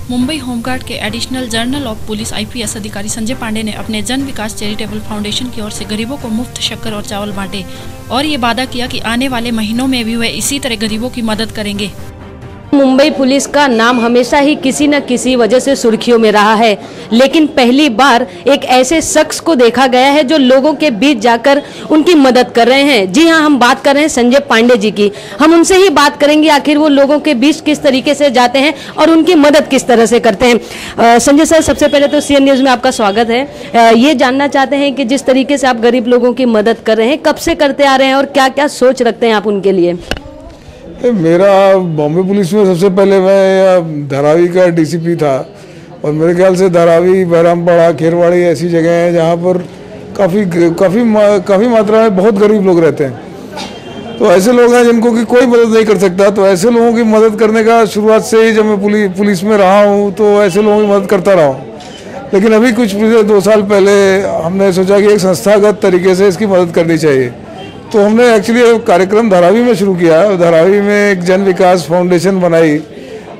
Mumbai home guard के additional journal of police IPS अधिकारी संजय पांडे ने अपने जन विकास चैरिटेबल फाउंडेशन की ओर से गरीबों को मुफ्त शक्कर और चावल बांटे और ये वादा किया कि आने वाले महीनों में भी वे इसी तरह गरीबों की मदद करेंगे। मुंबई पुलिस का नाम हमेशा ही किसी न किसी वजह से सुर्खियों में रहा है, लेकिन पहली बार एक ऐसे शख्स को देखा गया है जो लोगों के बीच जाकर उनकी मदद कर रहे हैं। जी हां, हम बात कर रहे हैं संजय पांडे जी की। हम उनसे ही बात करेंगे आखिर वो लोगों के बीच किस तरीके से जाते हैं और उनकी मदद किस तरह से करते हैं। संजय सर, सबसे पहले तो सीएन न्यूज में आपका स्वागत है। ये जानना चाहते हैं कि जिस तरीके से आप गरीब लोगों की मदद कर रहे हैं, कब से करते आ रहे हैं और क्या क्या सोच रखते हैं आप उनके लिए? मेरा बॉम्बे पुलिस में सबसे पहले मैं धारावी का डीसीपी था और मेरे ख्याल से धारावी, बहरामपाड़ा, खेरवाड़ी ऐसी जगह हैं जहाँ पर काफ़ी मात्रा में बहुत गरीब लोग रहते हैं। तो ऐसे लोग हैं जिनको कि कोई मदद नहीं कर सकता। तो ऐसे लोगों की मदद करने का शुरुआत से ही, जब मैं पुलिस में रहा हूँ तो ऐसे लोगों की मदद करता रहा हूँ। लेकिन अभी कुछ 2 साल पहले हमने सोचा कि एक संस्थागत तरीके से इसकी मदद करनी चाहिए। तो हमने एक्चुअली कार्यक्रम धारावी में शुरू किया। धारावी में एक जन विकास फाउंडेशन बनाई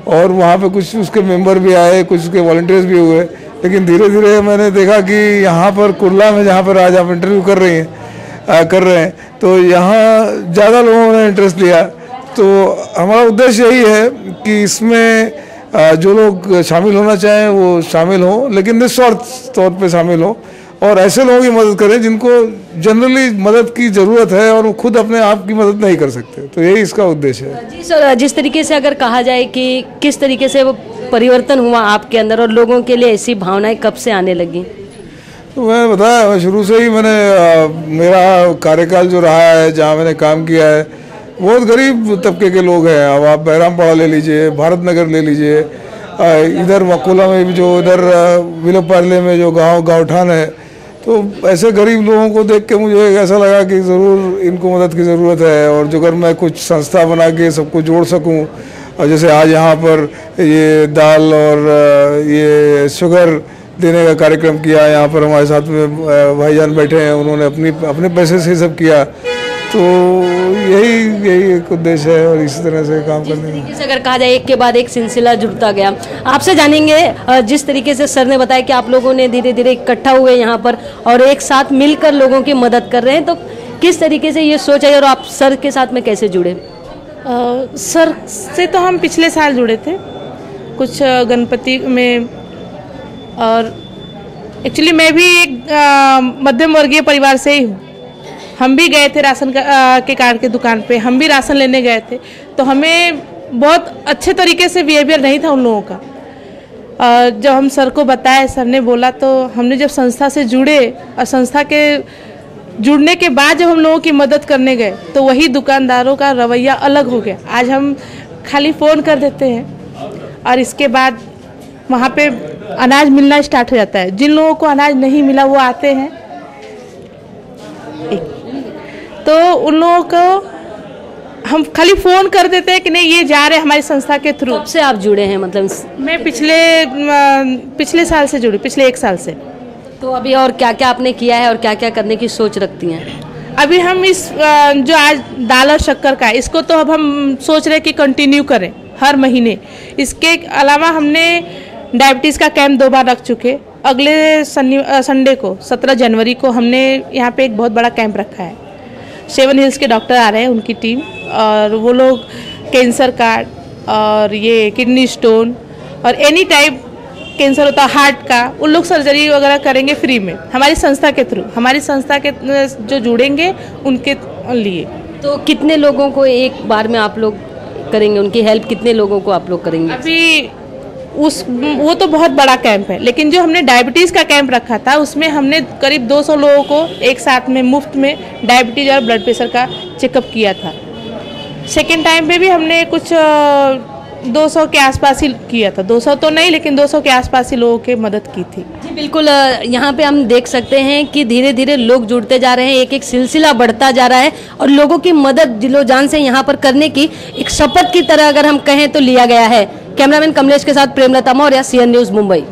और वहाँ पे कुछ उसके मेंबर भी आए, कुछ उसके वॉलंटियर्स भी हुए। लेकिन धीरे धीरे मैंने देखा कि यहाँ पर कुर्ला में, जहाँ पर आज आप इंटरव्यू कर रहे हैं, तो यहाँ ज़्यादा लोगों ने इंटरेस्ट लिया। तो हमारा उद्देश्य यही है कि इसमें जो लोग शामिल होना चाहें वो शामिल हों, लेकिन निस्वार्थ तौर पर शामिल हों और ऐसे लोगों की मदद करें जिनको जनरली मदद की ज़रूरत है और वो खुद अपने आप की मदद नहीं कर सकते। तो यही इसका उद्देश्य है। जी सर, जिस तरीके से अगर कहा जाए कि किस तरीके से वो परिवर्तन हुआ आपके अंदर और लोगों के लिए ऐसी भावनाएं कब से आने लगी? तो मैं बताया, शुरू से ही मेरा कार्यकाल जो रहा है, जहाँ मैंने काम किया है, बहुत गरीब तबके के लोग हैं। अब आप बहरामपाड़ा ले लीजिए, भारत नगर ले लीजिए, इधर मकोला में भी जो इधर विलोपार्ले में जो गाँवठान है, तो ऐसे गरीब लोगों को देख के मुझे ऐसा लगा कि ज़रूर इनको मदद की ज़रूरत है। और जो अगर मैं कुछ संस्था बना के सबको जोड़ सकूं, और जैसे आज यहाँ पर ये दाल और ये शुगर देने का कार्यक्रम किया, यहाँ पर हमारे साथ में भाईजान बैठे हैं, उन्होंने अपने पैसे से सब किया। तो यही एक उद्देश्य है और इसी तरह से काम करने में। जिस अगर कहा जाए एक के बाद एक सिलसिला जुड़ता गया। आपसे जानेंगे, जिस तरीके से सर ने बताया कि आप लोगों ने धीरे धीरे इकट्ठा हुए यहाँ पर और एक साथ मिलकर लोगों की मदद कर रहे हैं, तो किस तरीके से ये सोच है और आप सर के साथ में कैसे जुड़े? सर से तो हम पिछले साल जुड़े थे कुछ गणपति में, और एक्चुअली मैं भी एक मध्यम वर्गीय परिवार से ही हूँ। हम भी गए थे राशन के कार्ड के दुकान पे, हम भी राशन लेने गए थे, तो हमें बहुत अच्छे तरीके से बिहेवियर नहीं था उन लोगों का। जब हम सर को बताया, सर ने बोला, तो हमने जब संस्था से जुड़े और संस्था के जुड़ने के बाद जब हम लोगों की मदद करने गए, तो वही दुकानदारों का रवैया अलग हो गया। आज हम खाली फ़ोन कर देते हैं और इसके बाद वहाँ पे अनाज मिलना स्टार्ट हो जाता है। जिन लोगों को अनाज नहीं मिला वो आते हैं, तो उन लोगों को हम खाली फ़ोन कर देते हैं कि नहीं, ये जा रहे हैं हमारी संस्था के थ्रू। कब से आप जुड़े हैं? मतलब मैं पिछले साल से जुड़ी, पिछले 1 साल से। तो अभी और क्या क्या आपने किया है और क्या क्या करने की सोच रखती हैं? अभी हम इस जो आज दाल और शक्कर का है, इसको तो अब हम सोच रहे हैं कि कंटिन्यू करें हर महीने। इसके अलावा हमने डायबिटीज़ का कैंप 2 बार रख चुके। अगले संडे को 17 जनवरी को हमने यहाँ पे एक बहुत बड़ा कैंप रखा है। 7 हिल्स के डॉक्टर आ रहे हैं, उनकी टीम, और वो लोग कैंसर कार्ड और ये किडनी स्टोन और एनी टाइप कैंसर होता है हार्ट का, उन लोग सर्जरी वगैरह करेंगे फ्री में हमारी संस्था के थ्रू। हमारी संस्था के जो जुड़ेंगे उनके लिए। तो कितने लोगों को एक बार में आप लोग करेंगे, उनकी हेल्प कितने लोगों को आप लोग करेंगे? अभी वो तो बहुत बड़ा कैंप है, लेकिन जो हमने डायबिटीज़ का कैंप रखा था उसमें हमने करीब 200 लोगों को एक साथ में मुफ्त में डायबिटीज़ और ब्लड प्रेशर का चेकअप किया था। सेकेंड टाइम पे भी हमने कुछ 200 के आसपास ही किया था। 200 तो नहीं, लेकिन 200 के आसपास ही लोगों की मदद की थी। जी बिल्कुल, यहाँ पे हम देख सकते हैं कि धीरे धीरे लोग जुड़ते जा रहे हैं, एक एक सिलसिला बढ़ता जा रहा है और लोगों की मदद दिलो जान से यहाँ पर करने की एक शपथ की तरह अगर हम कहें तो लिया गया है। कैमरामैन कमलेश के साथ प्रेमलता मौर्य, सीएन न्यूज़ मुंबई।